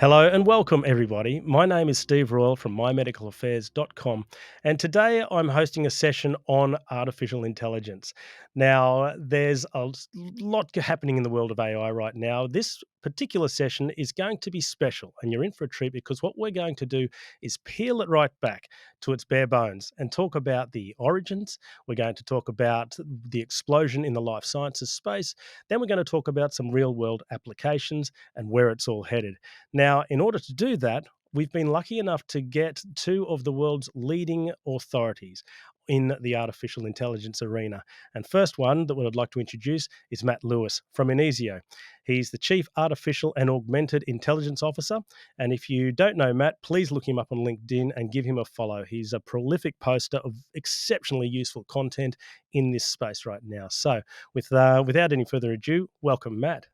Hello and welcome, everybody. My name is Steve Royle from mymedicalaffairs.com, and today I'm hosting a session on artificial intelligence. Now, there's a lot happening in the world of AI right now. This particular session is going to be special, and you're in for a treat because what we're going to do is peel it right back to its bare bones and talk about the origins. We're going to talk about the explosion in the life sciences space. Then we're going to talk about some real world applications and where it's all headed. Now, in order to do that, we've been lucky enough to get two of the world's leading authorities in the artificial intelligence arena. And first one that I'd like to introduce is Matt Lewis from Inizio. He's the Chief Artificial and Augmented Intelligence Officer. And if you don't know Matt, please look him up on LinkedIn and give him a follow. He's a prolific poster of exceptionally useful content in this space right now. So without any further ado, welcome, Matt.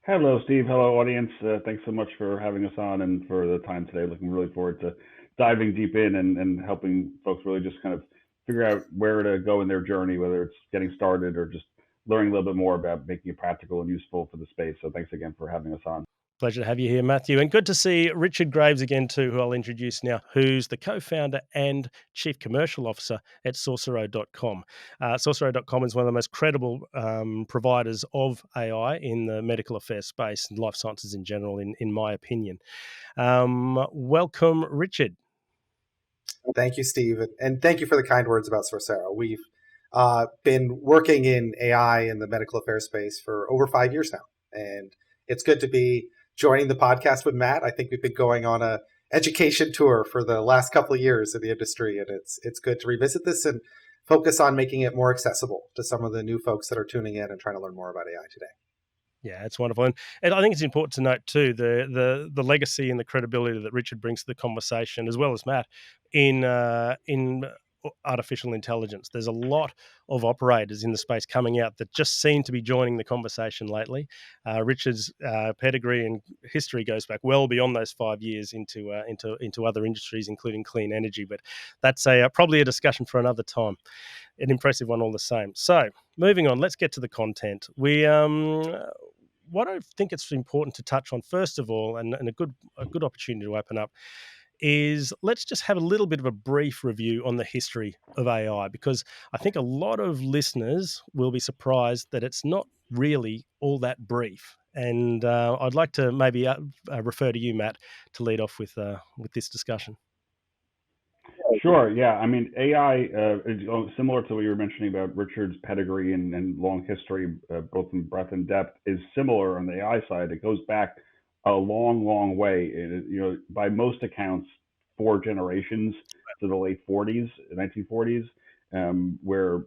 Hello, Steve. Hello, audience. Thanks so much for having us on and for the time today. Looking really forward to diving deep in and helping folks really just kind of figure out where to go in their journey, whether it's getting started or just learning a little bit more about making it practical and useful for the space. So thanks again for having us on. Pleasure to have you here, Matthew. And good to see Richard Graves again, too, who I'll introduce now, who's the co founder and chief commercial officer at Sorcero.com. Sorcero.com is one of the most credible providers of AI in the medical affairs space and life sciences in general, in my opinion. Welcome, Richard. Thank you, Steve. And thank you for the kind words about Sorcero. We've been working in AI in the medical affairs space for over 5 years now. And it's good to be joining the podcast with Matt. I think we've been going on a education tour for the last couple of years in the industry. And it's good to revisit this and focus on making it more accessible to some of the new folks that are tuning in and trying to learn more about AI today. Yeah, it's wonderful, and I think it's important to note too the legacy and the credibility that Richard brings to the conversation, as well as Matt, in artificial intelligence. There's a lot of operators in the space coming out that just seem to be joining the conversation lately. Richard's pedigree and history goes back well beyond those 5 years into other industries, including clean energy. But that's probably a discussion for another time. An impressive one all the same. So moving on, let's get to the content. What I think it's important to touch on first of all, and a good opportunity to open up, is let's just have a little bit of a brief review on the history of AI, because I think a lot of listeners will be surprised that it's not really all that brief. And I'd like to maybe refer to you, Matt, to lead off with this discussion. Sure. Yeah. I mean, AI is similar to what you were mentioning about Richard's pedigree and long history, both in breadth and depth, is similar on the AI side. It goes back a long, long way. By most accounts, 4 generations to the late 40s, 1940s, where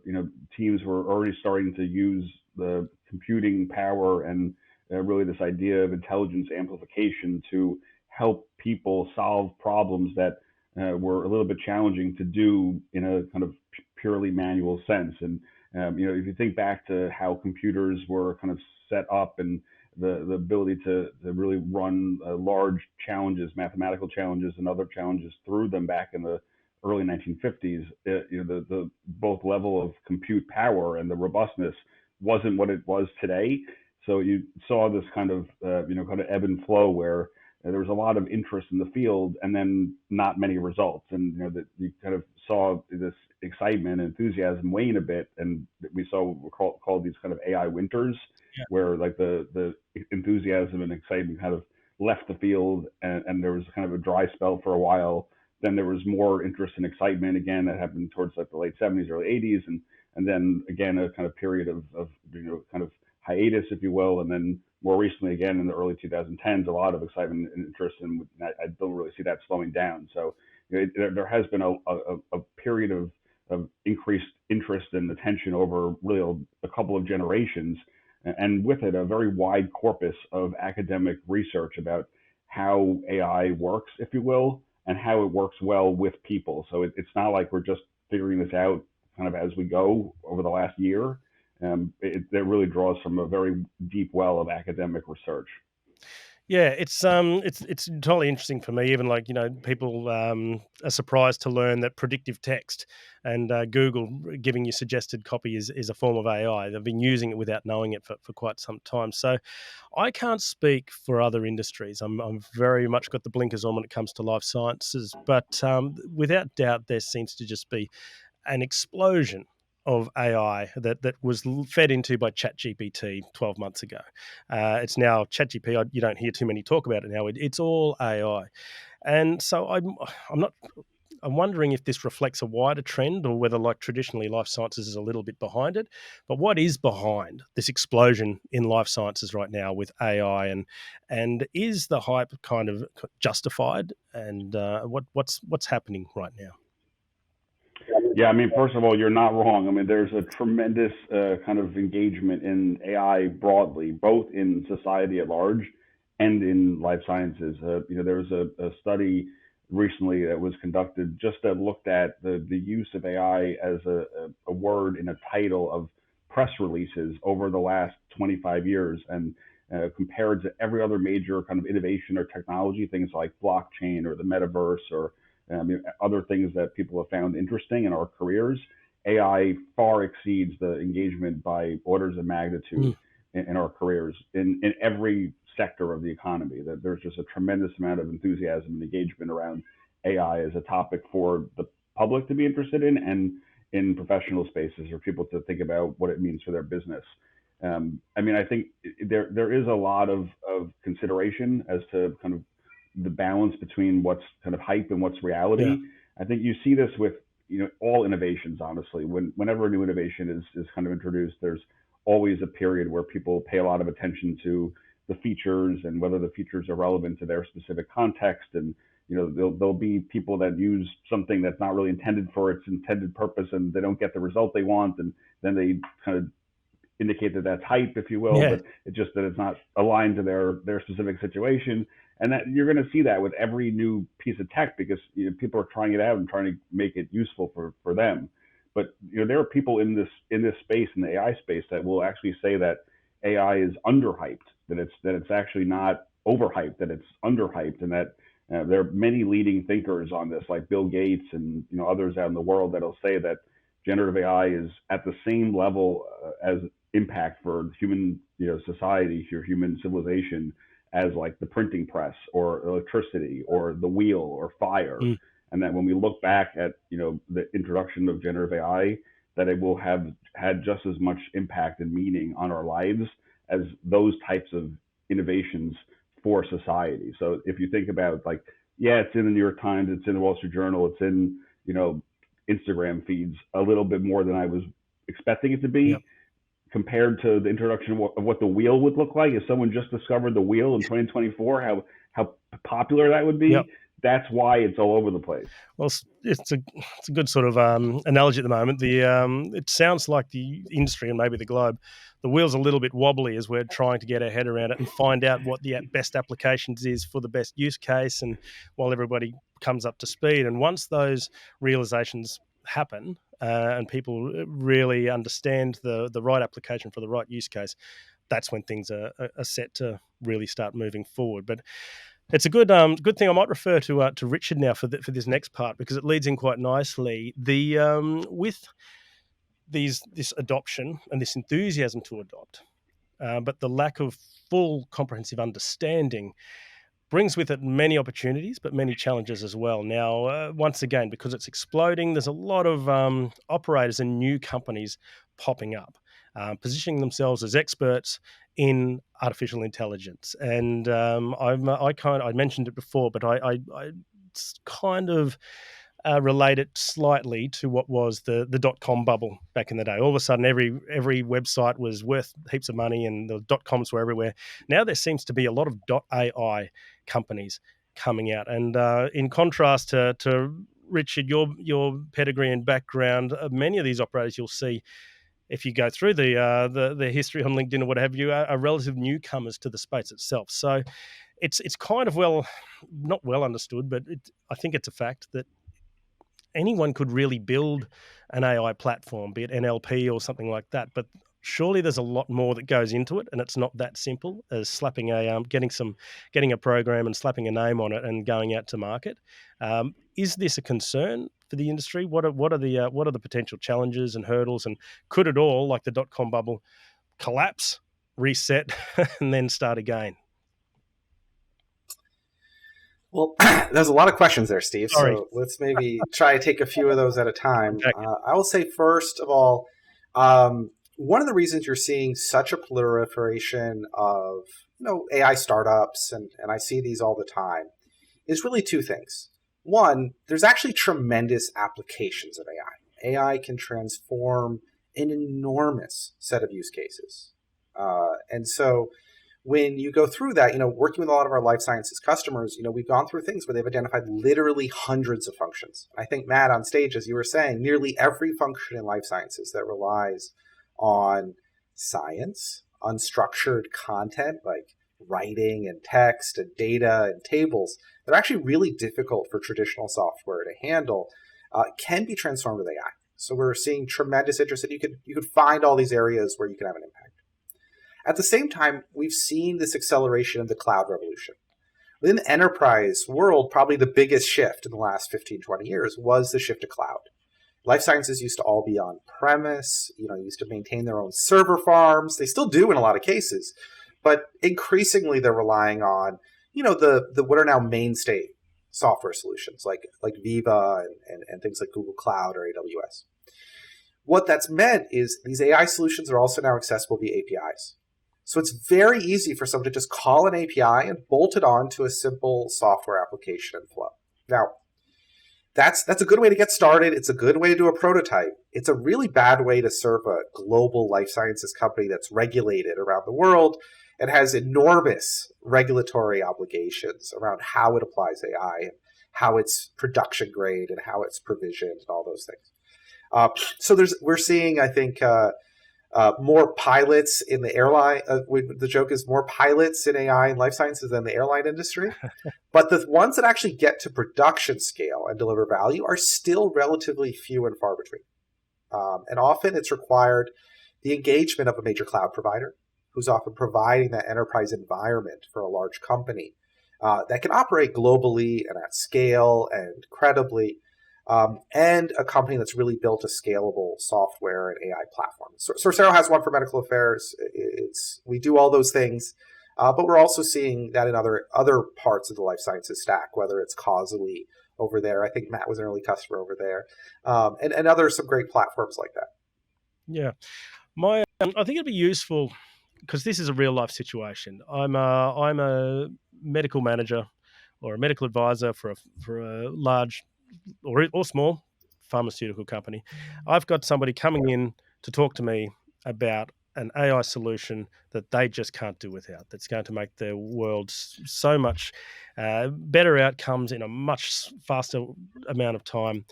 teams were already starting to use the computing power and really this idea of intelligence amplification to help people solve problems that were a little bit challenging to do in a kind of purely manual sense. And if you think back to how computers were kind of set up and the ability to really run large challenges, mathematical challenges, and other challenges through them back in the early 1950s, the both level of compute power and the robustness wasn't what it was today. So you saw this kind of ebb and flow where there was a lot of interest in the field and then not many results. And that you kind of saw this excitement and enthusiasm wane a bit, and we saw what were called these kind of AI winters, where like the enthusiasm and excitement kind of left the field, and there was kind of a dry spell for a while. Then there was more interest and excitement again that happened towards like the late 70s, early 80s, and then again a kind of period of kind of hiatus, if you will, and then more recently, again in the early 2010s, a lot of excitement and interest, and I don't really see that slowing down. So there has been a period of increased interest and attention over really a couple of generations, and with it a very wide corpus of academic research about how AI works, if you will, and how it works well with people. So it's not like we're just figuring this out kind of as we go over the last year. It really draws from a very deep well of academic research. Yeah, it's totally interesting for me. Even like people are surprised to learn that predictive text and Google giving you suggested copy is a form of AI. They've been using it without knowing it for quite some time. So I can't speak for other industries. I'm very much got the blinkers on when it comes to life sciences, but without doubt, there seems to just be an explosion of AI that was fed into by ChatGPT 12 months ago. It's now ChatGPT. You don't hear too many talk about it now. It's all AI, and so I'm not. I'm wondering if this reflects a wider trend or whether, like traditionally, life sciences is a little bit behind it. But what is behind this explosion in life sciences right now with AI, and is the hype kind of justified? And what's happening right now? Yeah, I mean, first of all, you're not wrong. I mean, there's a tremendous kind of engagement in AI broadly, both in society at large and in life sciences. There was a study recently that was conducted just that looked at the use of AI as a word in a title of press releases over the last 25 years and compared to every other major kind of innovation or technology, things like blockchain or the metaverse or other things that people have found interesting in our careers, AI far exceeds the engagement by orders of Mm, magnitude in our careers in every sector of the economy. That there's just a tremendous amount of enthusiasm and engagement around AI as a topic for the public to be interested in and in professional spaces for people to think about what it means for their business. I mean, I think there is a lot of consideration as to kind of the balance between what's kind of hype and what's yeah. reality. I think you see this with all innovations. Honestly, whenever a new innovation is kind of introduced, there's always a period where people pay a lot of attention to the features and whether the features are relevant to their specific context. And there'll be people that use something that's not really intended for its intended purpose, and they don't get the result they want, and then they kind of indicate that that's hype, if you will, Yeah. but it's just that it's not aligned to their specific situation. And that you're going to see that with every new piece of tech because people are trying it out and trying to make it useful for them. But there are people in this space, in the AI space, that will actually say that AI is underhyped, that it's actually not overhyped, that it's underhyped, and that there are many leading thinkers on this, like Bill Gates and others out in the world, that'll say that generative AI is at the same level as impact for human society, for human civilization, as like the printing press or electricity or the wheel or fire. Mm, And that when we look back at the introduction of generative AI, that it will have had just as much impact and meaning on our lives as those types of innovations for society. So if you think about, like, yeah, it's in the New York Times, it's in the Wall Street Journal, it's in Instagram feeds a little bit more than I was expecting it to yep. be, compared to the introduction of what the wheel would look like if someone just discovered the wheel in 2024, how popular that would Yep. be. That's why it's all over the place. Well, it's a good sort of analogy at the moment. It sounds like the industry and maybe the globe, the wheel's a little bit wobbly as we're trying to get our head around it and find out what the best applications is for the best use case, and while everybody comes up to speed. And once those realizations happen and people really understand the right application for the right use case, that's when things are set to really start moving forward. But it's a good thing. I might refer to Richard now for this next part because it leads in quite nicely. The with this adoption and this enthusiasm to adopt, but the lack of full comprehensive understanding brings with it many opportunities, but many challenges as well. Now, once again, because it's exploding, there's a lot of operators and new companies popping up, positioning themselves as experts in artificial intelligence. And I mentioned it before, but I kind of relate it slightly to what was the .com bubble back in the day. All of a sudden, every website was worth heaps of money, and the .coms were everywhere. Now there seems to be a lot of .ai companies coming out, and in contrast to Richard, your pedigree and background, many of these operators you'll see if you go through the history on LinkedIn or what have you, are relative newcomers to the space itself. So it's kind of not well understood, but I think it's a fact that anyone could really build an AI platform, be it NLP or something like that. But surely there's a lot more that goes into it, and it's not that simple as slapping getting a program and slapping a name on it and going out to market. Is this a concern for the industry? What are the potential challenges and hurdles, and could it all, like the dot-com bubble, collapse, reset, and then start again? Well, there's a lot of questions there, Steve. Sorry. So let's maybe try to take a few of those at a time. Okay. I will say, first of all, one of the reasons you're seeing such a proliferation of AI startups, and I see these all the time, is really two things. One, there's actually tremendous applications of AI. AI can transform an enormous set of use cases. And so when you go through that, working with a lot of our life sciences customers, we've gone through things where they've identified literally hundreds of functions. I think, Matt, on stage, as you were saying, nearly every function in life sciences that relies on science, unstructured content like writing and text and data and tables, they're actually really difficult for traditional software to handle, can be transformed with AI. So we're seeing tremendous interest, and you could find all these areas where you can have an impact. At the same time, we've seen this acceleration of the cloud revolution. Within the enterprise world, probably the biggest shift in the last 15, 20 years was the shift to cloud. Life sciences used to all be on premise, used to maintain their own server farms. They still do in a lot of cases, but increasingly they're relying on, the what are now mainstay software solutions like Viva and things like Google Cloud or AWS. What that's meant is these AI solutions are also now accessible via APIs. So it's very easy for someone to just call an API and bolt it on to a simple software application and flow. Now, that's a good way to get started. It's a good way to do a prototype. It's a really bad way to serve a global life sciences company that's regulated around the world and has enormous regulatory obligations around how it applies AI and how it's production grade and how it's provisioned and all those things. So we're seeing, I think, more pilots in the airline. The joke is more pilots in AI and life sciences than the airline industry. But the ones that actually get to production scale and deliver value are still relatively few and far between. And often it's required the engagement of a major cloud provider who's often providing that enterprise environment for a large company that can operate globally and at scale and credibly. And a company that's really built a scalable software and AI platform. Sorcero has one for medical affairs. We do all those things, but we're also seeing that in other parts of the life sciences stack, whether it's Causally over there. I think Matt was an early customer over there, and some great platforms like that. Yeah, I think it'd be useful because this is a real life situation. I'm a medical manager or a medical advisor for a large or small pharmaceutical company. I've got somebody coming in to talk to me about an AI solution that they just can't do without, that's going to make their world so much better outcomes in a much faster amount of time.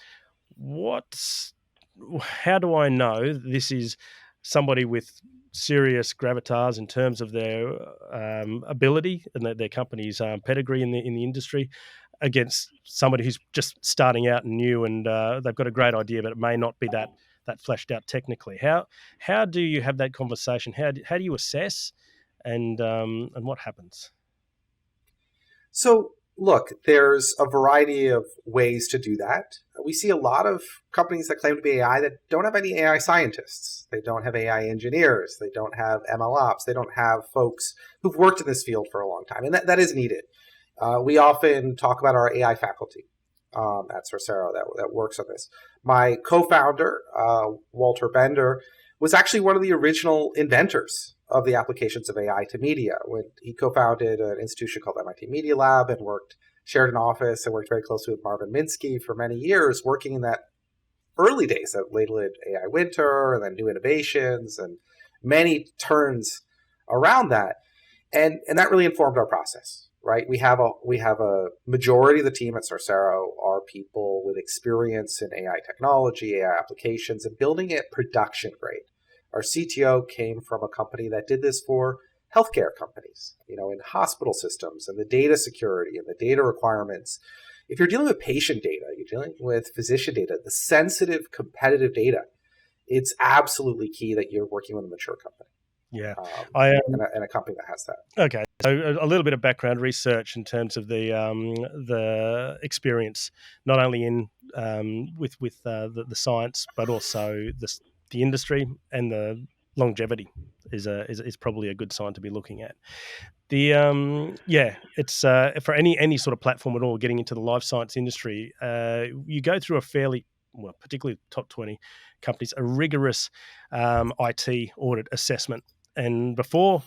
How do I know this is somebody with serious gravitas in terms of their ability and their company's pedigree in the industry, against somebody who's just starting out and new, and they've got a great idea, but it may not be that fleshed out technically? How do you have that conversation? How do you assess, and what happens? So look, there's a variety of ways to do that. We see a lot of companies that claim to be AI that don't have any AI scientists. They don't have AI engineers. They don't have ML ops. They don't have folks who've worked in this field for a long time, and that is needed. We often talk about our AI faculty at Sorcero that works on this. My co-founder, Walter Bender, was actually one of the original inventors of the applications of AI to media. When he co-founded an institution called MIT Media Lab and shared an office and worked very closely with Marvin Minsky for many years, working in that early days of late AI winter and then new innovations and many turns around that. And that really informed our process. Right, we have a majority of the team at Sorcero are people with experience in AI technology, AI applications, and building it production grade. Our CTO came from a company that did this for healthcare companies, in hospital systems and the data security and the data requirements. If you're dealing with patient data, you're dealing with physician data, the sensitive competitive data it's absolutely key that you're working with a mature company. Yeah, I and a company that has that. Okay, so a little bit of background research in terms of the experience, not only in with the science, but also the industry, and the longevity is probably a good sign to be looking at. It's for any sort of platform at all getting into the life science industry, you go through a fairly, well, particularly top 20 companies, a rigorous IT audit assessment, and before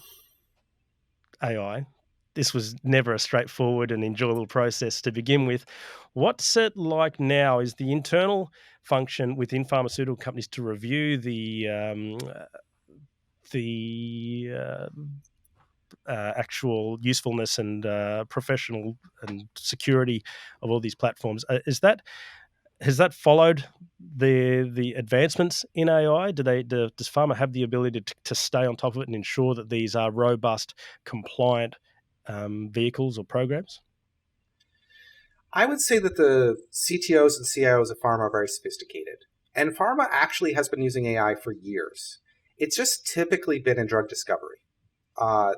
AI, this was never a straightforward and enjoyable process to begin with. What's it like now? Is the internal function within pharmaceutical companies to review the actual usefulness and professional and security of all these platforms? Has that followed the advancements in AI? Does Pharma have the ability to stay on top of it and ensure that these are robust, compliant vehicles or programs? I would say that the CTOs and CIOs of pharma are very sophisticated. And pharma actually has been using AI for years. It's just typically been in drug discovery.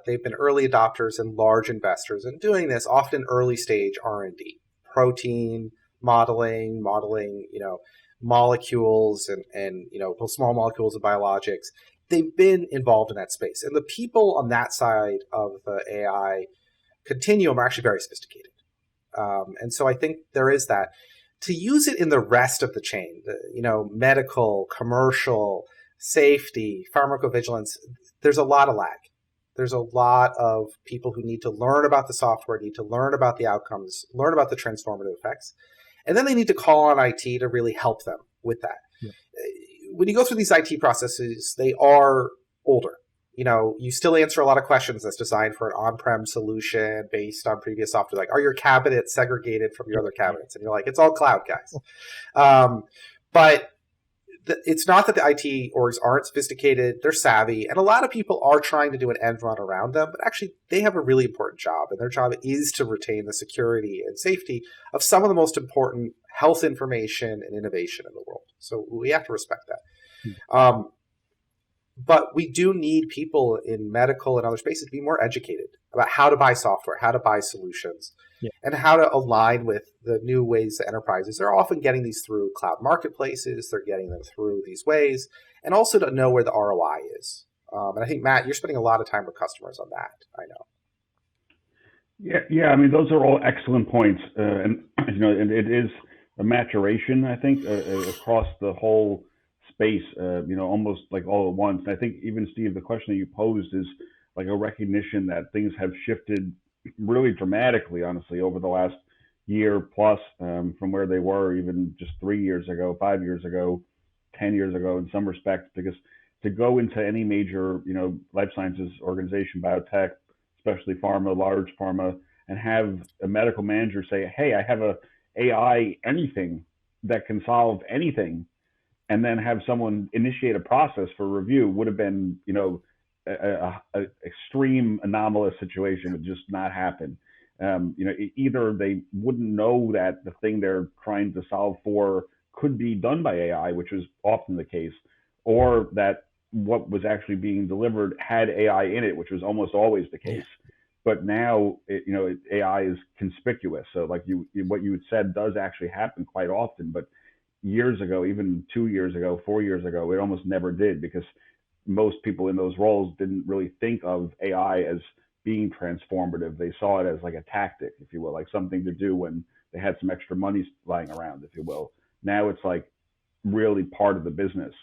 They've been early adopters and large investors in doing this, often early stage R&D, protein modeling, molecules and both small molecules and biologics. They've been involved in that space. And the people on that side of the AI continuum are actually very sophisticated. And so I think there is that. To use it in the rest of the chain, medical, commercial, safety, pharmacovigilance, there's a lot of lag. There's a lot of people who need to learn about the software, need to learn about the outcomes, learn about the transformative effects. And then they need to call on IT to really help them with that. Yeah. When you go through these IT processes, they are older. You still answer a lot of questions that's designed for an on-prem solution based on previous software. Like, are your cabinets segregated from your other cabinets? And you're like, it's all cloud, guys. But it's not that the IT orgs aren't sophisticated. They're savvy. And a lot of people are trying to do an end run around them. But actually, they have a really important job. And their job is to retain the security and safety of some of the most important health information and innovation in the world. So we have to respect that. But we do need people in medical and other spaces to be more educated about how to buy software, how to buy solutions, and how to align with the new ways that enterprises are often getting these through cloud marketplaces. They're getting them through these ways, and also to know where the ROI is. And I think, Matt, you're spending a lot of time with customers on that. I know. Yeah. I mean, those are all excellent points, and it is a maturation, I think, across the whole space, almost like all at once. And I think even, Steve, the question that you posed is like a recognition that things have shifted really dramatically, honestly, over the last year plus, from where they were even just 3 years ago, 5 years ago, 10 years ago in some respects. Because to go into any major, life sciences organization, biotech, especially pharma, large pharma, and have a medical manager say, hey, I have a AI anything that can solve anything, and then have someone initiate a process for review would have been, a extreme anomalous situation. Would just not happen. Either they wouldn't know that the thing they're trying to solve for could be done by AI, which was often the case, or that what was actually being delivered had AI in it, which was almost always the case. But now, AI is conspicuous. So like what you had said does actually happen quite often, but years ago, even 2 years ago, 4 years ago, it almost never did, because most people in those roles didn't really think of AI as being transformative. They saw it as like a tactic, if you will, like something to do when they had some extra money lying around, if you will. Now it's like really part of the business.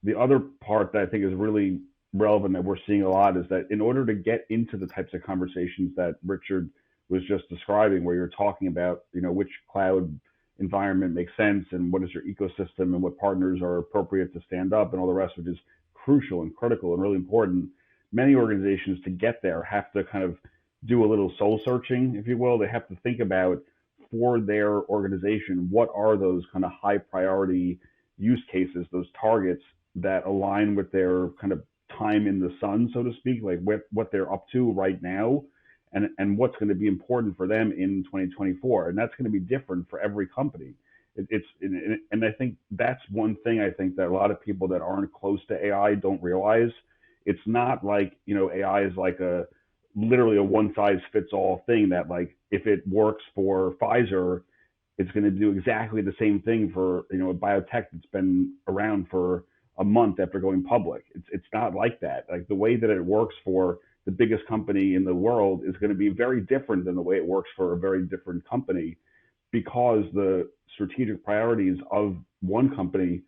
The other part that I think is really relevant that we're seeing a lot is that in order to get into the types of conversations that Richard was just describing, where you're talking about, which cloud environment makes sense and what is your ecosystem and what partners are appropriate to stand up and all the rest, which is crucial and critical and really important. Many organizations, to get there, have to kind of do a little soul searching, if you will. They have to think about, for their organization, what are those kind of high priority use cases, those targets that align with their kind of time in the sun, so to speak, like what they're up to right now, and what's going to be important for them in 2024. And that's going to be different for every company. And I think that's one thing I think that a lot of people that aren't close to AI don't realize. It's not like, AI is like a literally a one size fits all thing that, like, if it works for Pfizer, it's going to do exactly the same thing for, a biotech that's been around for a month after going public. It's not like that. Like, the way that it works for the biggest company in the world is going to be very different than the way it works for a very different company, because the strategic priorities of one company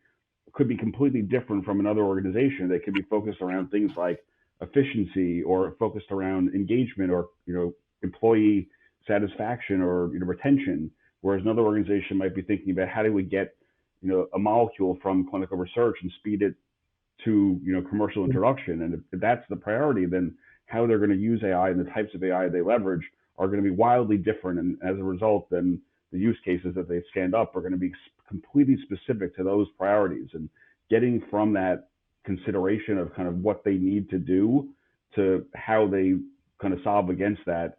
could be completely different from another organization. They could be focused around things like efficiency, or focused around engagement, or employee satisfaction, or retention. Whereas another organization might be thinking about, how do we get a molecule from clinical research and speed it to commercial introduction. And if that's the priority, then how they're going to use AI and the types of AI they leverage are going to be wildly different. And as a result, then the use cases that they stand up are going to be completely specific to those priorities. And getting from that consideration of kind of what they need to do to how they kind of solve against that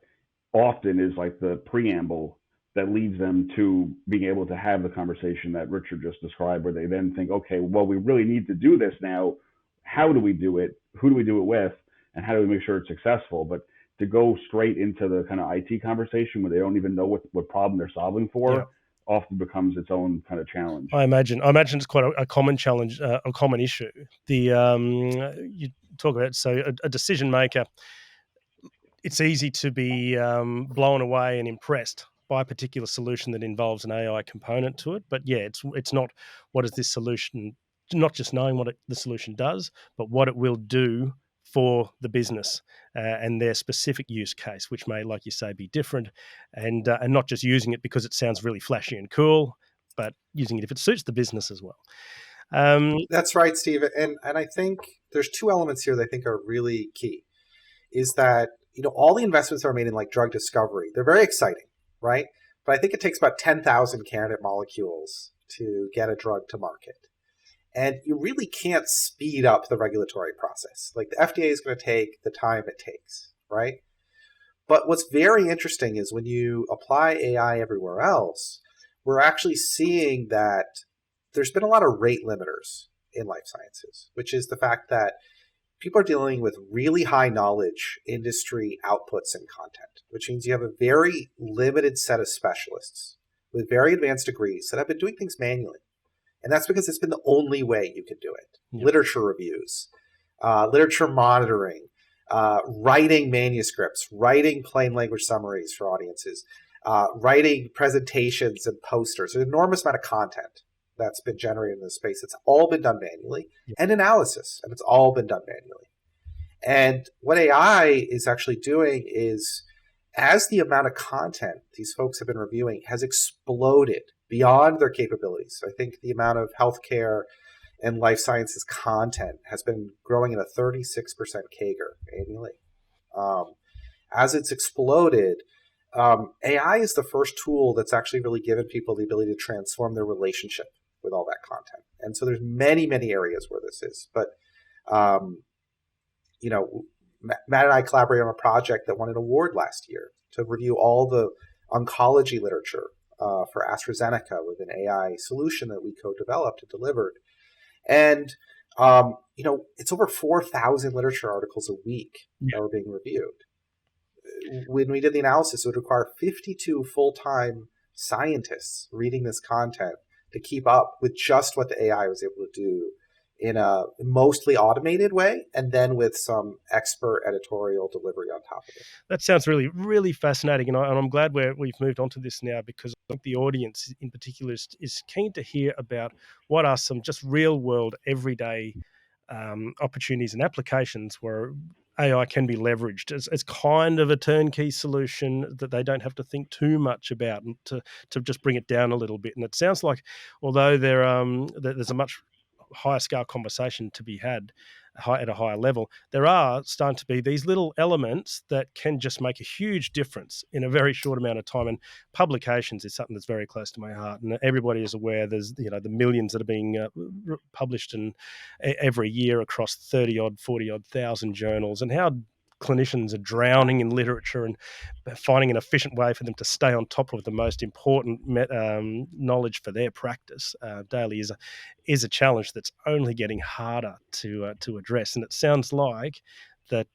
often is like the preamble that leads them to being able to have the conversation that Richard just described, where they then think, okay, well, we really need to do this now. How do we do it? Who do we do it with? And how do we make sure it's successful? But to go straight into the kind of IT conversation where they don't even know what problem they're solving Yeah. for often becomes its own kind of challenge. I imagine it's quite a common challenge, a common issue. You talk about, so a decision maker, it's easy to be blown away and impressed by a particular solution that involves an AI component to it. But yeah, it's not what is this solution, not just knowing what the solution does, but what it will do for the business and their specific use case, which may, like you say, be different, and not just using it because it sounds really flashy and cool, but using it if it suits the business as well. That's right, Steve. And I think there's two elements here that I think are really key. Is that, all the investments that are made in like drug discovery, they're very exciting, right? But I think it takes about 10,000 candidate molecules to get a drug to market. And you really can't speed up the regulatory process. Like, the FDA is going to take the time it takes, right? But what's very interesting is when you apply AI everywhere else, we're actually seeing that there's been a lot of rate limiters in life sciences, which is the fact that people are dealing with really high knowledge industry outputs and content, which means you have a very limited set of specialists with very advanced degrees that have been doing things manually. And that's because it's been the only way you can do it. Yep. Literature reviews, literature monitoring, writing manuscripts, writing plain language summaries for audiences, writing presentations and posters. There's an enormous amount of content that's been generated in this space. It's all been done manually, and analysis, and it's all been done manually. And what AI is actually doing is, as the amount of content these folks have been reviewing has exploded beyond their capabilities. I think the amount of healthcare and life sciences content has been growing at a 36% CAGR annually. As it's exploded, AI is the first tool that's actually really given people the ability to transform their relationship with all that content. And so there's many, many areas where this is. But, Matt and I collaborated on a project that won an award last year to review all the oncology literature for AstraZeneca with an AI solution that we co-developed and delivered. And, it's over 4,000 literature articles a week that were being reviewed. When we did the analysis, it would require 52 full-time scientists reading this content to keep up with just what the AI was able to do in a mostly automated way, and then with some expert editorial delivery on top of it. That sounds really, really fascinating, and I'm glad we've moved on to this now, because I think the audience in particular is keen to hear about what are some just real-world, everyday opportunities and applications where AI can be leveraged as kind of a turnkey solution that they don't have to think too much about, and to just bring it down a little bit. And it sounds like, although there's a much higher scale conversation to be had at a higher level, there are starting to be these little elements that can just make a huge difference in a very short amount of time. And publications is something that's very close to my heart, and everybody is aware there's the millions that are being published every year across 30 odd 40 odd thousand journals, and how clinicians are drowning in literature and finding an efficient way for them to stay on top of the most important knowledge for their practice daily is a challenge that's only getting harder to address. And it sounds like that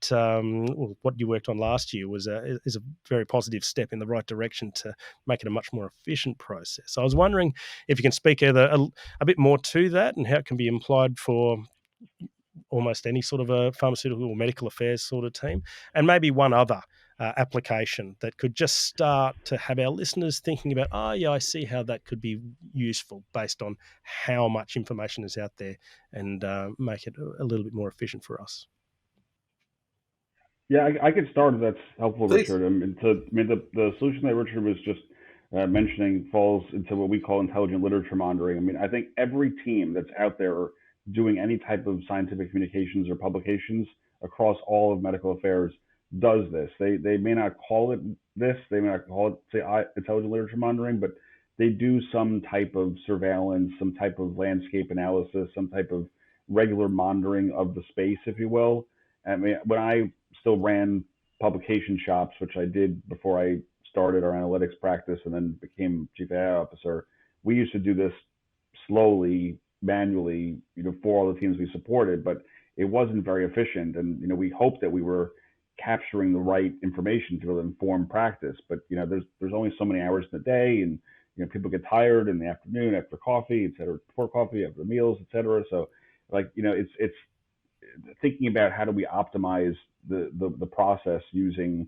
what you worked on last year is a very positive step in the right direction to make it a much more efficient process. So I was wondering if you can speak either a bit more to that and how it can be applied for almost any sort of a pharmaceutical or medical affairs sort of team, and maybe one other application that could just start to have our listeners thinking about, oh, yeah, I see how that could be useful based on how much information is out there, and make it a little bit more efficient for us. Yeah, I could start if that's helpful, Please. Richard. The solution that Richard was just mentioning falls into what we call intelligent literature monitoring. I mean, I think every team that's out there doing any type of scientific communications or publications across all of medical affairs does this. They may not call it this, they may not call it, say, intelligent literature monitoring, but they do some type of surveillance, some type of landscape analysis, some type of regular monitoring of the space, if you will. I mean, when I still ran publication shops, which I did before I started our analytics practice and then became chief AI officer, we used to do this slowly, manually, for all the teams we supported, but it wasn't very efficient. And, we hoped that we were capturing the right information to inform practice, but, there's only so many hours in the day, and, people get tired in the afternoon after coffee, et cetera, before coffee, after meals, et cetera. So it's thinking about how do we optimize the process using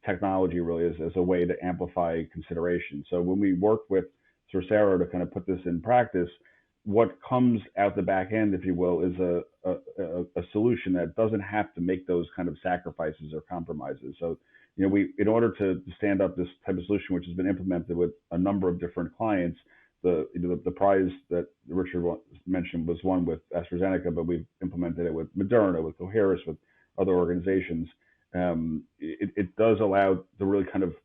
technology really as a way to amplify consideration. So when we work with Sorcero to kind of put this in practice, what comes out the back end, if you will, is a solution that doesn't have to make those kind of sacrifices or compromises. So, in order to stand up this type of solution, which has been implemented with a number of different clients, the prize that Richard mentioned was one with AstraZeneca, but we've implemented it with Moderna, with Coherus, with other organizations. It does allow to really kind of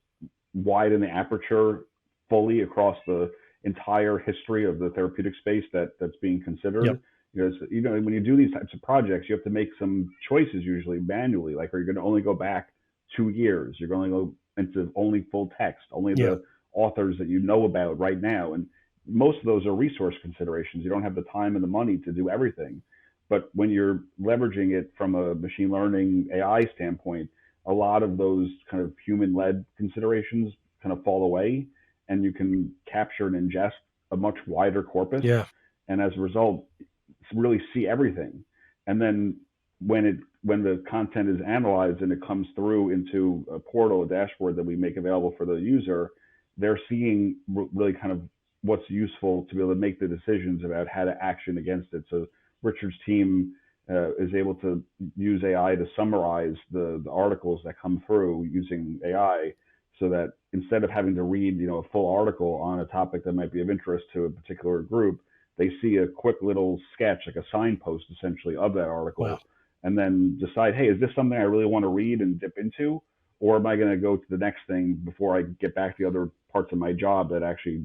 widen the aperture fully across the entire history of the therapeutic space that's being considered. Yep. When you do these types of projects, you have to make some choices usually manually. Like, are you going to only go back 2 years? You're going to go into only full text, only the authors that you know about right now. And most of those are resource considerations. You don't have the time and the money to do everything. But when you're leveraging it from a machine learning AI standpoint, a lot of those kind of human-led considerations kind of fall away, and you can capture and ingest a much wider corpus. Yeah. And as a result, really see everything. And then when the content is analyzed and it comes through into a portal, a dashboard that we make available for the user, they're seeing really kind of what's useful to be able to make the decisions about how to action against it. So Richard's team is able to use AI to summarize the articles that come through using AI, so that instead of having to read a full article on a topic that might be of interest to a particular group, they see a quick little sketch, like a signpost essentially, of that article. Wow. And then decide, hey, is this something I really want to read and dip into? Or am I going to go to the next thing before I get back to the other parts of my job that actually,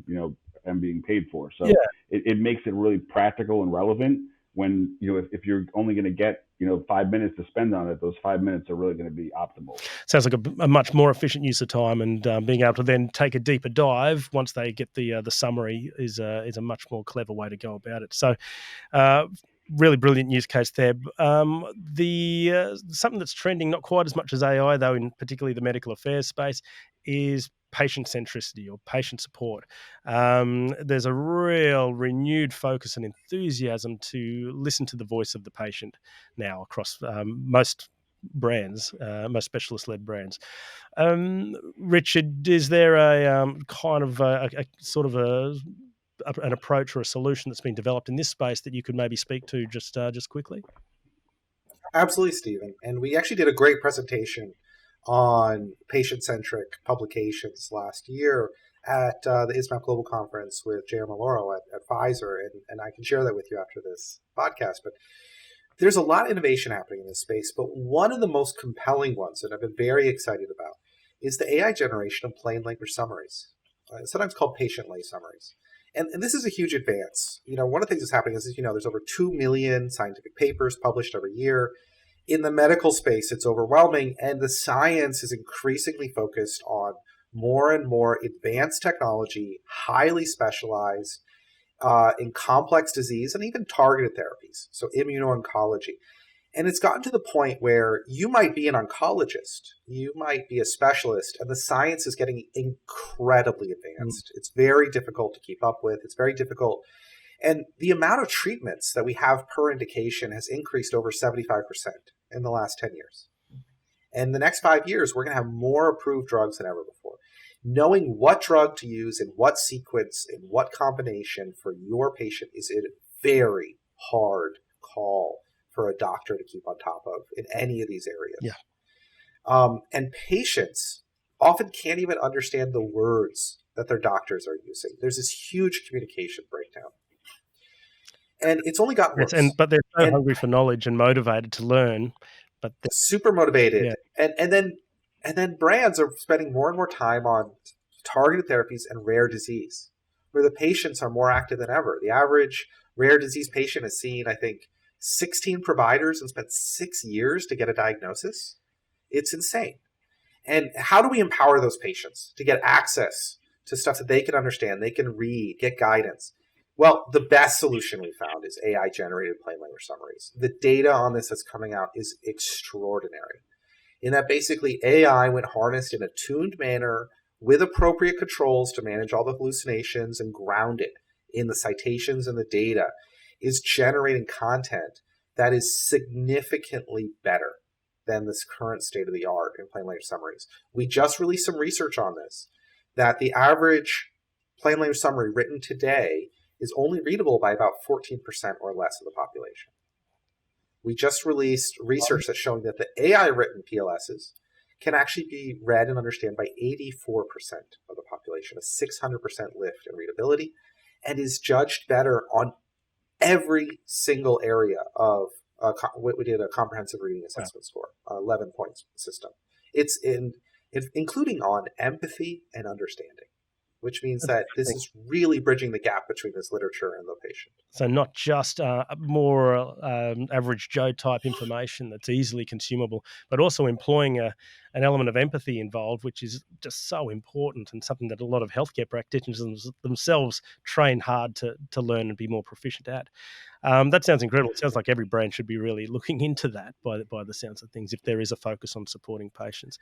am being paid for? So it makes it really practical and relevant when, if you're only going to get, 5 minutes to spend on it, those 5 minutes are really going to be optimal. Sounds like a much more efficient use of time, and being able to then take a deeper dive once they get the summary is a much more clever way to go about it. So, really brilliant use case there. Something that's trending not quite as much as AI, though, in particularly the medical affairs space, is patient centricity or patient support. There's a real renewed focus and enthusiasm to listen to the voice of the patient now across most brands, most specialist-led brands. Richard, is there a kind of a sort of an approach or a solution that's been developed in this space that you could maybe speak to just quickly? Absolutely, Stephen. And we actually did a great presentation on patient-centric publications last year at the ISMAP Global Conference with J.R. Maloro at Pfizer, and I can share that with you after this podcast. But there's a lot of innovation happening in this space, but one of the most compelling ones that I've been very excited about is the AI generation of plain language summaries, sometimes called patient-lay summaries. And this is a huge advance. One of the things that's happening is, there's over 2 million scientific papers published every year. In the medical space, it's overwhelming, and the science is increasingly focused on more and more advanced technology, highly specialized in complex disease and even targeted therapies, so immuno-oncology. And it's gotten to the point where you might be an oncologist, you might be a specialist, and the science is getting incredibly advanced. It's very difficult to keep up with. It's very difficult. And the amount of treatments that we have per indication has increased over 75% in the last 10 years. And the next 5 years, we're going to have more approved drugs than ever before. Knowing what drug to use in what sequence, in what combination for your patient is a very hard call for a doctor to keep on top of in any of these areas. Yeah. And patients often can't even understand the words that their doctors are using. There's this huge communication breakdown. And it's only gotten worse. Yes, but they're so hungry for knowledge and motivated to learn. But super motivated. Yeah. And then brands are spending more and more time on targeted therapies and rare disease, where the patients are more active than ever. The average rare disease patient has seen, I think, 16 providers and spent 6 years to get a diagnosis. It's insane. And how do we empower those patients to get access to stuff that they can understand, they can read, get guidance? Well, the best solution we found is AI-generated plain language summaries. The data on this that's coming out is extraordinary, in that basically AI, when harnessed in a tuned manner with appropriate controls to manage all the hallucinations and ground it in the citations and the data, is generating content that is significantly better than this current state of the art in plain language summaries. We just released some research on this, that the average plain language summary written today is only readable by about 14% or less of the population. We just released research that's showing that the AI-written PLSs can actually be read and understood by 84% of the population, a 600% lift in readability, and is judged better on every single area of we did a comprehensive reading assessment score, 11 points system. It's including on empathy and understanding, which means that this is really bridging the gap between this literature and the patient. So not just more average Joe type information that's easily consumable, but also employing an element of empathy involved, which is just so important and something that a lot of healthcare practitioners themselves train hard to learn and be more proficient at. That sounds incredible. It sounds like every brand should be really looking into that by the sounds of things, if there is a focus on supporting patients.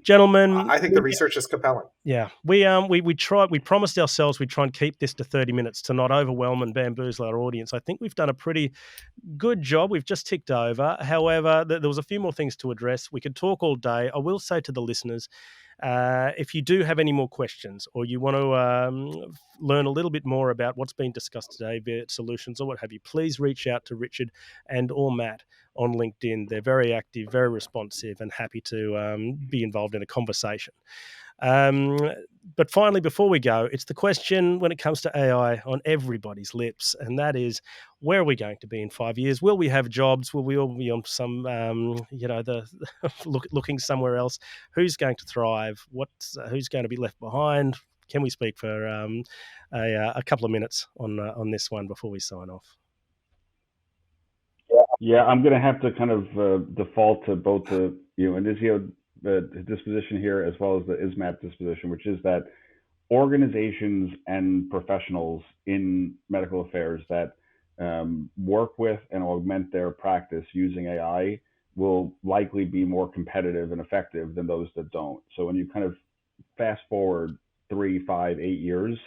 Gentlemen, I think the research is compelling. Yeah, we promised ourselves we'd try and keep this to 30 minutes to not overwhelm and bamboozle our audience. I think we've done a pretty good job. We've just ticked over. However, there was a few more things to address. We could talk all day. I will say to the listeners, if you do have any more questions or you want to learn a little bit more about what's been discussed today, be it solutions or what have you, please reach out to Richard and or Matt on LinkedIn. They're very active, very responsive, and happy to be involved in a conversation. But finally, before we go, it's the question when it comes to AI on everybody's lips, and that is, where are we going to be in 5 years? Will we have jobs? Will we all be on some, looking somewhere else? Who's going to thrive? Who's going to be left behind? Can we speak for a couple of minutes on this one before we sign off? Yeah, I'm going to have to kind of default to both the Inizio disposition here as well as the ISMAP disposition, which is that organizations and professionals in medical affairs that work with and augment their practice using AI will likely be more competitive and effective than those that don't. So when you kind of fast forward 3, 5, 8 years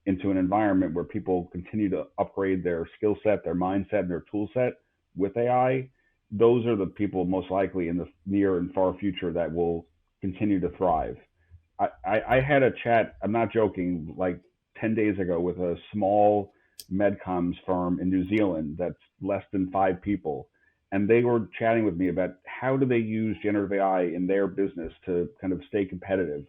into an environment where people continue to upgrade their skill set, their mindset, and their tool set with AI, those are the people most likely in the near and far future that will continue to thrive. I had a chat, I'm not joking, like 10 days ago with a small medcoms firm in New Zealand that's less than 5 people. And they were chatting with me about how do they use generative AI in their business to kind of stay competitive,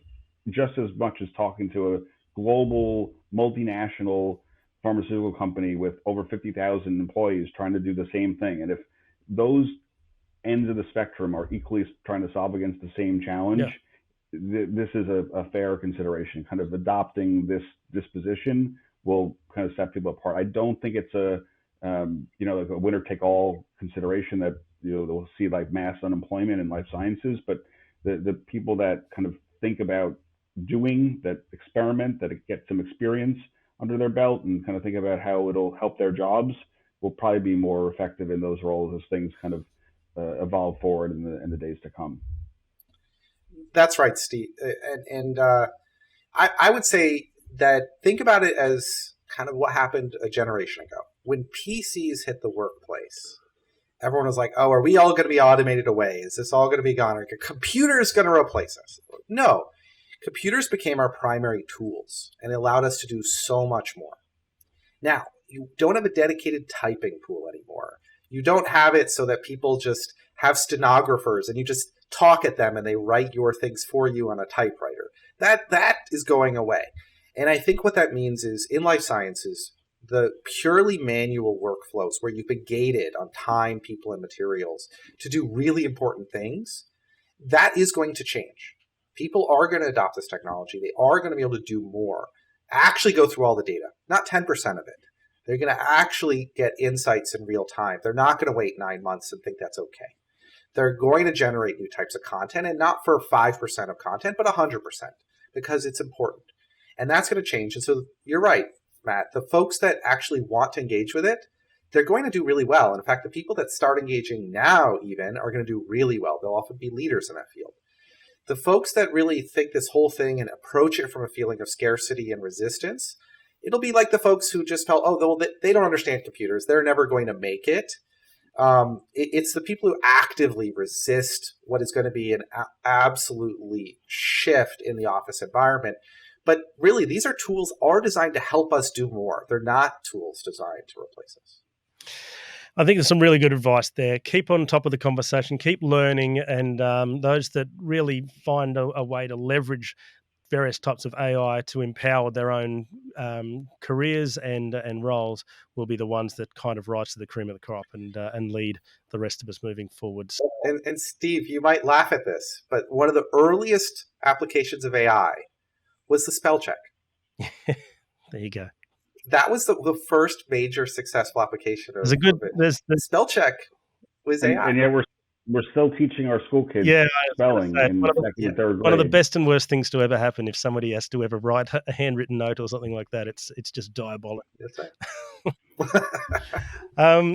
just as much as talking to a global multinational pharmaceutical company with over 50,000 employees trying to do the same thing. And if those ends of the spectrum are equally trying to solve against the same challenge, this is a fair consideration. Kind of adopting this disposition will kind of set people apart. I don't think it's a like a winner take all consideration that we'll see like mass unemployment in life sciences, but the people that kind of think about doing that, experiment, that get some experience under their belt and kind of think about how it'll help their jobs will probably be more effective in those roles as things kind of evolve forward in the days to come. That's right, Steve. I would say that think about it as kind of what happened a generation ago. When PCs hit the workplace, everyone was like, oh, are we all going to be automated away? Is this all going to be gone? Are computers going to replace us? No. Computers became our primary tools and allowed us to do so much more. Now, you don't have a dedicated typing pool anymore. You don't have it so that people just have stenographers and you just talk at them and they write your things for you on a typewriter. That is going away. And I think what that means is in life sciences, the purely manual workflows where you've been gated on time, people, and materials to do really important things, that is going to change. People are going to adopt this technology. They are going to be able to do more, actually go through all the data, not 10% of it. They're going to actually get insights in real time. They're not going to wait 9 months and think that's okay. They're going to generate new types of content, and not for 5% of content, but 100%, because it's important. And that's going to change. And so you're right, Matt. The folks that actually want to engage with it, they're going to do really well. In fact, the people that start engaging now even are going to do really well. They'll often be leaders in that field. The folks that really think this whole thing and approach it from a feeling of scarcity and resistance, it'll be like the folks who just felt, oh, they don't understand computers. They're never going to make it. It's the people who actively resist what is going to be an absolutely shift in the office environment. But really, these are tools are designed to help us do more. They're not tools designed to replace us. I think there's some really good advice there. Keep on top of the conversation, keep learning, and those that really find a way to leverage various types of AI to empower their own careers and roles will be the ones that kind of rise to the cream of the crop and lead the rest of us moving forwards. And Steve, you might laugh at this, but one of the earliest applications of AI was the spell check. There you go. That was the first major successful application of it. There's spell check was AI. And yet we're still teaching our school kids spelling in second and third grade. One of the best and worst things to ever happen if somebody has to ever write a handwritten note or something like that. It's just diabolical. That's right.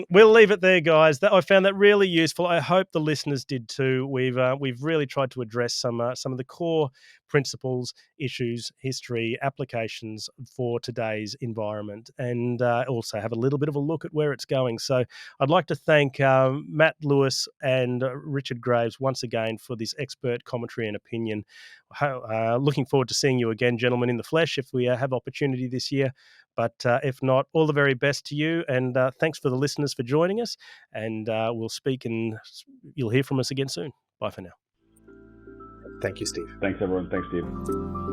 We'll leave it there, guys. I found that really useful. I hope the listeners did too. We've really tried to address some of the core principles, issues, history, applications for today's environment, and also have a little bit of a look at where it's going. So I'd like to thank Matt Lewis and Richard Graves once again for this expert commentary and opinion. Looking forward to seeing you again, gentlemen, in the flesh if we have opportunity this year. But if not, all the very best to you. And thanks for the listeners for joining us. And we'll speak and you'll hear from us again soon. Bye for now. Thank you, Steve. Thanks, everyone. Thanks, Steve.